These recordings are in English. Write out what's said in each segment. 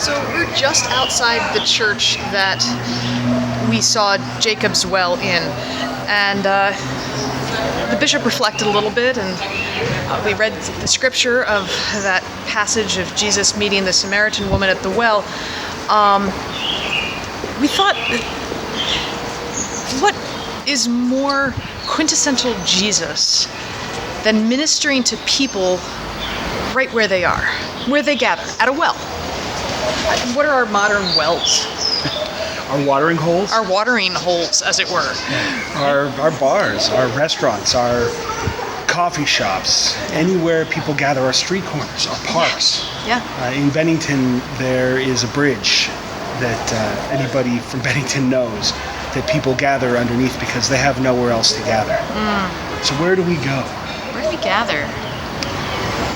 So we're just outside the church that we saw Jacob's well in, and the bishop reflected a little bit, and we read the scripture of that passage of Jesus meeting the Samaritan woman at the well. We thought, what is more quintessential Jesus than ministering to people right where they are, where they gather, at a well? What are our modern wells? Our watering holes? Our watering holes, as it were. Our bars, our restaurants, our coffee shops, anywhere people gather, our street corners, our parks. Yeah. In Bennington, there is a bridge that anybody from Bennington knows that people gather underneath because they have nowhere else to gather. So where do we go? Where do we gather?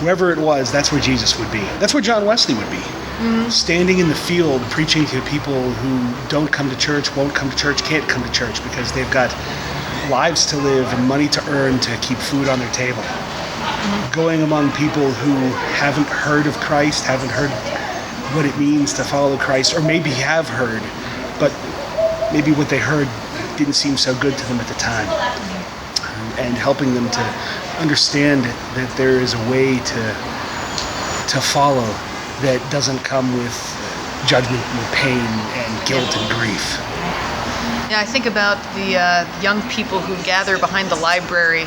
Wherever it was, that's where Jesus would be. That's where John Wesley would be. Standing in the field, preaching to people who don't come to church, won't come to church, can't come to church because they've got lives to live and money to earn to keep food on their table. Going among people who haven't heard of Christ, haven't heard what it means to follow Christ, or maybe have heard, but maybe what they heard didn't seem so good to them at the time. And helping them to understand that there is a way to follow that doesn't come with judgment and pain and guilt and grief. Yeah, I think about the young people who gather behind the library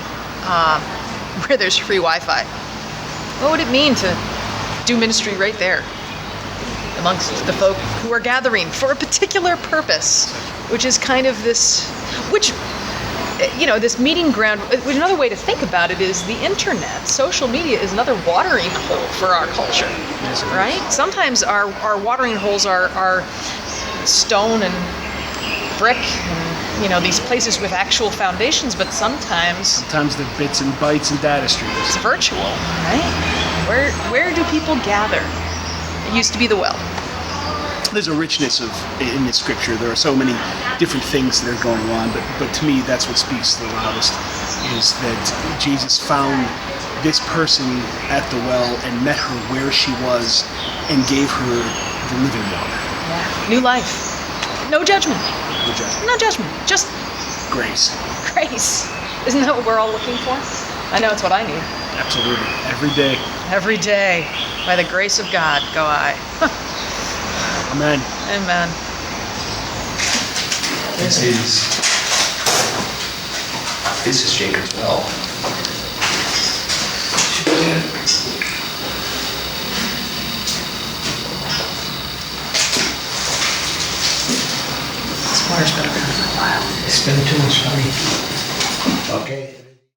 where there's free Wi-Fi. What would it mean to do ministry right there amongst the folk who are gathering for a particular purpose, which is kind of this, this meeting ground. Another way to think about it is the internet. Social media is another watering hole for our culture, right? Sometimes our watering holes are stone and brick and, these places with actual foundations, but sometimes they're bits and bytes and data streams. It's virtual, right? Where do people gather? It used to be the well. There's a richness in this scripture. There are so many different things that are going on, but to me, that's what speaks the loudest, is that Jesus found this person at the well and met her where she was and gave her the living water. Yeah. New life. No judgment. No judgment. No judgment. Just grace. Grace. Isn't that what we're all looking for? I know it's what I need. Absolutely. Every day. Every day. By the grace of God, go I. Amen. Amen. This is Jacob's well. This water's been around for a while. It's been too much money. Okay.